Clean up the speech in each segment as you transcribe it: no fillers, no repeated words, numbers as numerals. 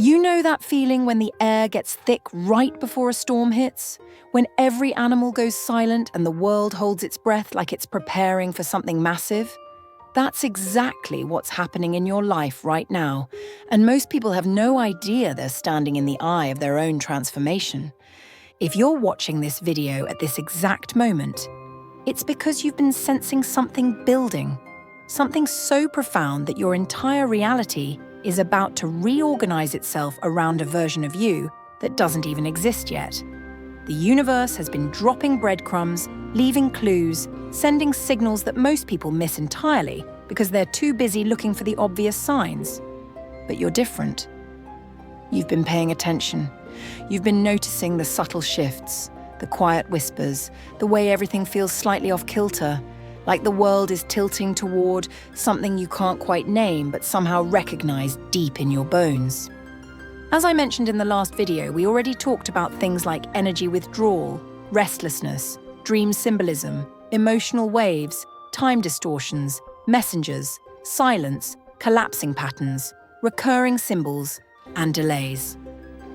You know that feeling when the air gets thick right before a storm hits? When every animal goes silent and the world holds its breath like it's preparing for something massive? That's exactly what's happening in your life right now, and most people have no idea they're standing in the eye of their own transformation. If you're watching this video at this exact moment, it's because you've been sensing something building, something so profound that your entire reality is about to reorganize itself around a version of you that doesn't even exist yet. The universe has been dropping breadcrumbs, leaving clues, sending signals that most people miss entirely because they're too busy looking for the obvious signs. But you're different. You've been paying attention. You've been noticing the subtle shifts, the quiet whispers, the way everything feels slightly off kilter, like the world is tilting toward something you can't quite name but somehow recognize deep in your bones. As I mentioned in the last video, we already talked about things like energy withdrawal, restlessness, dream symbolism, emotional waves, time distortions, messengers, silence, collapsing patterns, recurring symbols, and delays.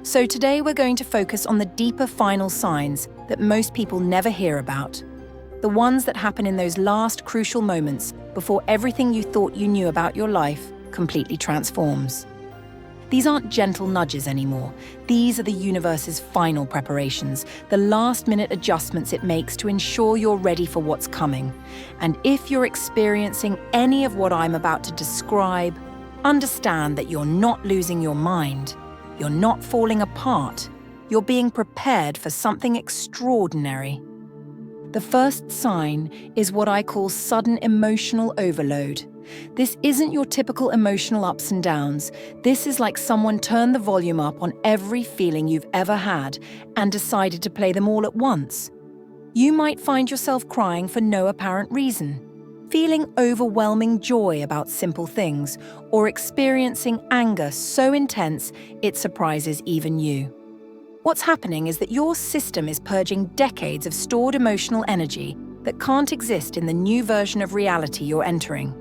So today we're going to focus on the deeper final signs that most people never hear about. The ones that happen in those last crucial moments before everything you thought you knew about your life completely transforms. These aren't gentle nudges anymore. These are the universe's final preparations, the last-minute adjustments it makes to ensure you're ready for what's coming. And if you're experiencing any of what I'm about to describe, understand that you're not losing your mind. You're not falling apart. You're being prepared for something extraordinary. The first sign is what I call sudden emotional overload. This isn't your typical emotional ups and downs. This is like someone turned the volume up on every feeling you've ever had and decided to play them all at once. You might find yourself crying for no apparent reason, feeling overwhelming joy about simple things, or experiencing anger so intense it surprises even you. What's happening is that your system is purging decades of stored emotional energy that can't exist in the new version of reality you're entering.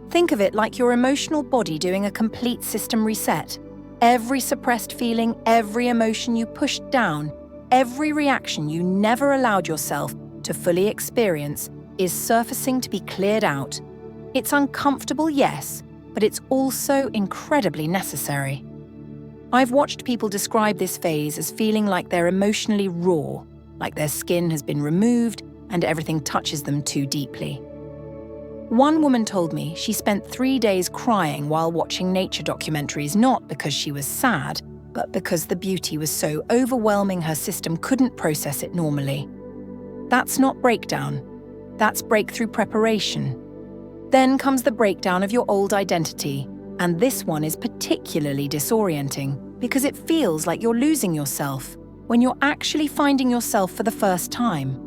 Think of it like your emotional body doing a complete system reset. Every suppressed feeling, every emotion you pushed down, every reaction you never allowed yourself to fully experience is surfacing to be cleared out. It's uncomfortable, yes, but it's also incredibly necessary. I've watched people describe this phase as feeling like they're emotionally raw, like their skin has been removed and everything touches them too deeply. One woman told me she spent 3 days crying while watching nature documentaries, not because she was sad, but because the beauty was so overwhelming her system couldn't process it normally. That's not breakdown. That's breakthrough preparation. Then comes the breakdown of your old identity, and this one is particularly disorienting because it feels like you're losing yourself when you're actually finding yourself for the first time.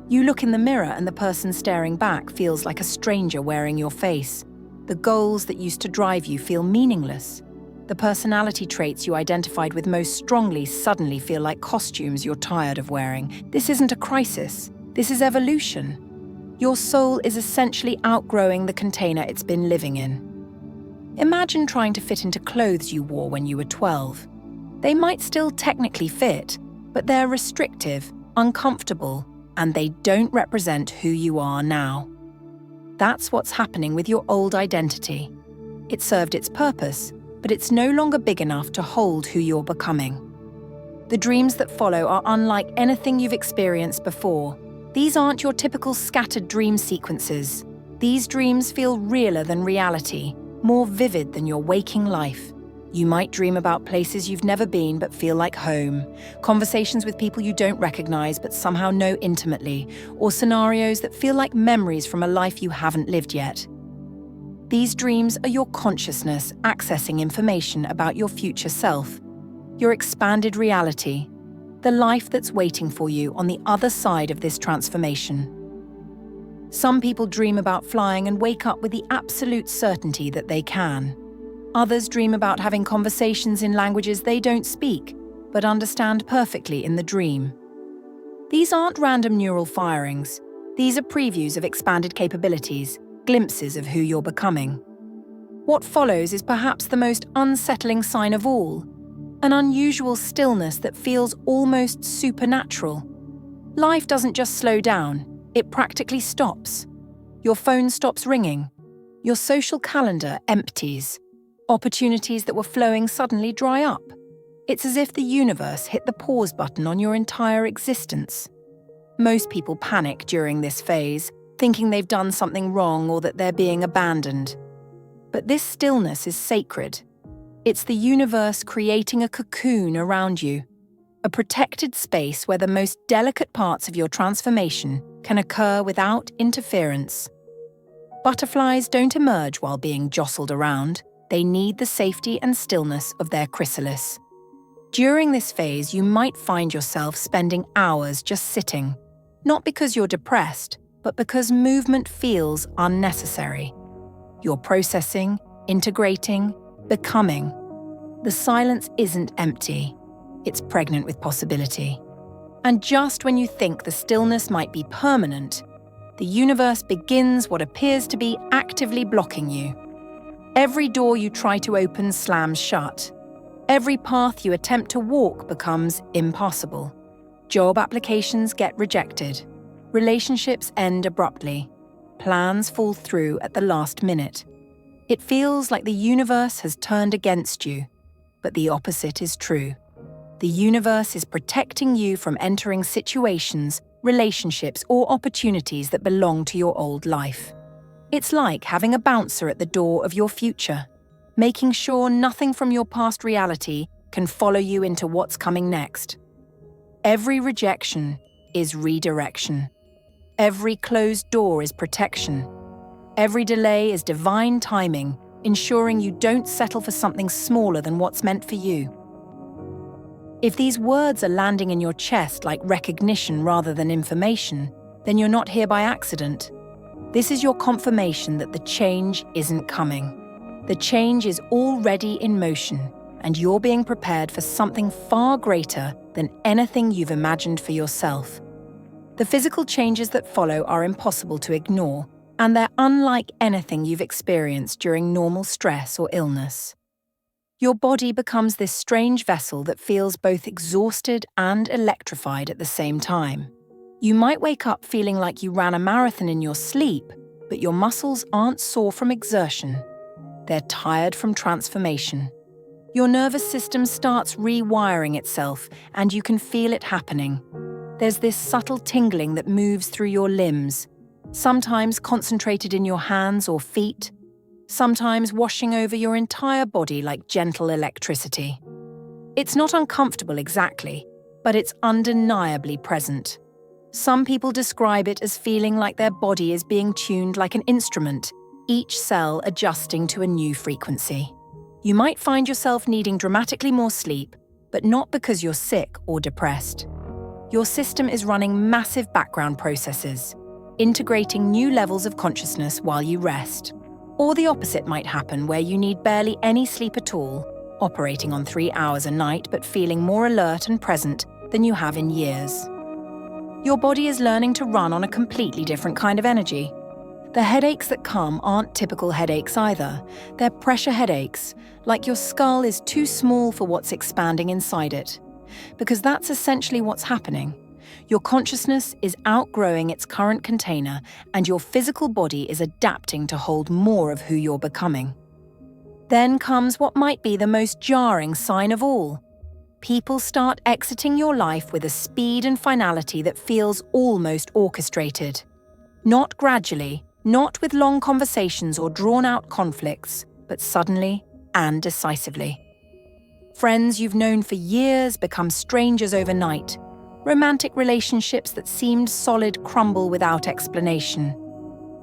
You look in the mirror and the person staring back feels like a stranger wearing your face. The goals that used to drive you feel meaningless. The personality traits you identified with most strongly suddenly feel like costumes you're tired of wearing. This isn't a crisis. This is evolution. Your soul is essentially outgrowing the container it's been living in. Imagine trying to fit into clothes you wore when you were 12. They might still technically fit, but they're restrictive, uncomfortable, and they don't represent who you are now. That's what's happening with your old identity. It served its purpose, but it's no longer big enough to hold who you're becoming. The dreams that follow are unlike anything you've experienced before. These aren't your typical scattered dream sequences. These dreams feel realer than reality, more vivid than your waking life. You might dream about places you've never been but feel like home, conversations with people you don't recognize but somehow know intimately, or scenarios that feel like memories from a life you haven't lived yet. These dreams are your consciousness accessing information about your future self, your expanded reality, the life that's waiting for you on the other side of this transformation. Some people dream about flying and wake up with the absolute certainty that they can. Others dream about having conversations in languages they don't speak, but understand perfectly in the dream. These aren't random neural firings. These are previews of expanded capabilities, glimpses of who you're becoming. What follows is perhaps the most unsettling sign of all. an unusual stillness that feels almost supernatural. Life doesn't just slow down, it practically stops. Your phone stops ringing. Your social calendar empties. Opportunities that were flowing suddenly dry up. It's as if the universe hit the pause button on your entire existence. Most people panic during this phase, thinking they've done something wrong or that they're being abandoned. But this stillness is sacred. It's the universe creating a cocoon around you, a protected space where the most delicate parts of your transformation can occur without interference. Butterflies don't emerge while being jostled around. They need the safety and stillness of their chrysalis. During this phase, you might find yourself spending hours just sitting, not because you're depressed, but because movement feels unnecessary. You're processing, integrating, becoming. The silence isn't empty. It's pregnant with possibility. And just when you think the stillness might be permanent, the universe begins what appears to be actively blocking you. Every door you try to open slams shut. Every path you attempt to walk becomes impossible. Job applications get rejected. Relationships end abruptly. Plans fall through at the last minute. It feels like the universe has turned against you, but the opposite is true. The universe is protecting you from entering situations, relationships, or opportunities that belong to your old life. It's like having a bouncer at the door of your future, making sure nothing from your past reality can follow you into what's coming next. Every rejection is redirection. Every closed door is protection. Every delay is divine timing, ensuring you don't settle for something smaller than what's meant for you. If these words are landing in your chest like recognition rather than information, then you're not here by accident. This is your confirmation that the change isn't coming. The change is already in motion, and you're being prepared for something far greater than anything you've imagined for yourself. The physical changes that follow are impossible to ignore, and they're unlike anything you've experienced during normal stress or illness. Your body becomes this strange vessel that feels both exhausted and electrified at the same time. You might wake up feeling like you ran a marathon in your sleep, but your muscles aren't sore from exertion. They're tired from transformation. Your nervous system starts rewiring itself, and you can feel it happening. There's this subtle tingling that moves through your limbs, sometimes concentrated in your hands or feet, sometimes washing over your entire body like gentle electricity. It's not uncomfortable exactly, but it's undeniably present. Some people describe it as feeling like their body is being tuned like an instrument, each cell adjusting to a new frequency. You might find yourself needing dramatically more sleep, but not because you're sick or depressed. Your system is running massive background processes, integrating new levels of consciousness while you rest. Or the opposite might happen, where you need barely any sleep at all, operating on 3 hours a night but feeling more alert and present than you have in years. Your body is learning to run on a completely different kind of energy. The headaches that come aren't typical headaches either. They're pressure headaches, like your skull is too small for what's expanding inside it. Because that's essentially what's happening. Your consciousness is outgrowing its current container, and your physical body is adapting to hold more of who you're becoming. Then comes what might be the most jarring sign of all. People start exiting your life with a speed and finality that feels almost orchestrated. Not gradually, not with long conversations or drawn-out conflicts, but suddenly and decisively. Friends you've known for years become strangers overnight. Romantic relationships that seemed solid crumble without explanation.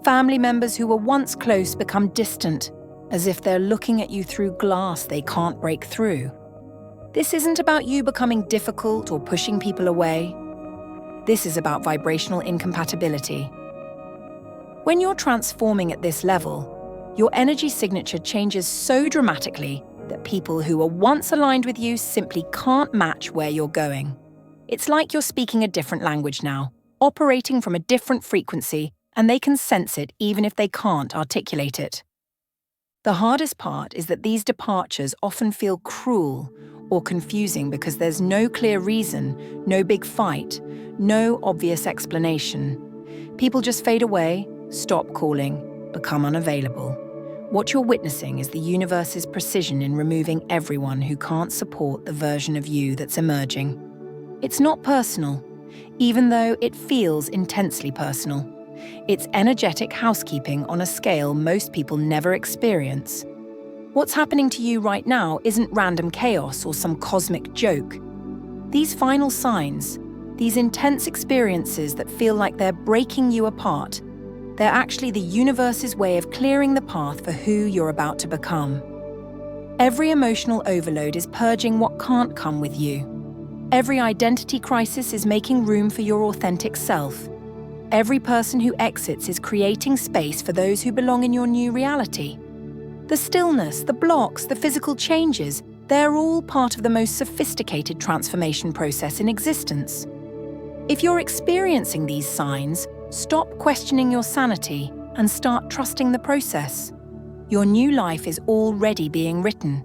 Family members who were once close become distant, as if they're looking at you through glass they can't break through. This isn't about you becoming difficult or pushing people away. This is about vibrational incompatibility. When you're transforming at this level, your energy signature changes so dramatically that people who were once aligned with you simply can't match where you're going. It's like you're speaking a different language now, operating from a different frequency, and they can sense it even if they can't articulate it. The hardest part is that these departures often feel cruel, or confusing because there's no clear reason, no big fight, no obvious explanation. People just fade away, stop calling, become unavailable. What you're witnessing is the universe's precision in removing everyone who can't support the version of you that's emerging. It's not personal, even though it feels intensely personal. It's energetic housekeeping on a scale most people never experience. What's happening to you right now isn't random chaos or some cosmic joke. These final signs, these intense experiences that feel like they're breaking you apart, they're actually the universe's way of clearing the path for who you're about to become. Every emotional overload is purging what can't come with you. Every identity crisis is making room for your authentic self. Every person who exits is creating space for those who belong in your new reality. The stillness, the blocks, the physical changes, they're all part of the most sophisticated transformation process in existence. If you're experiencing these signs, stop questioning your sanity and start trusting the process. Your new life is already being written.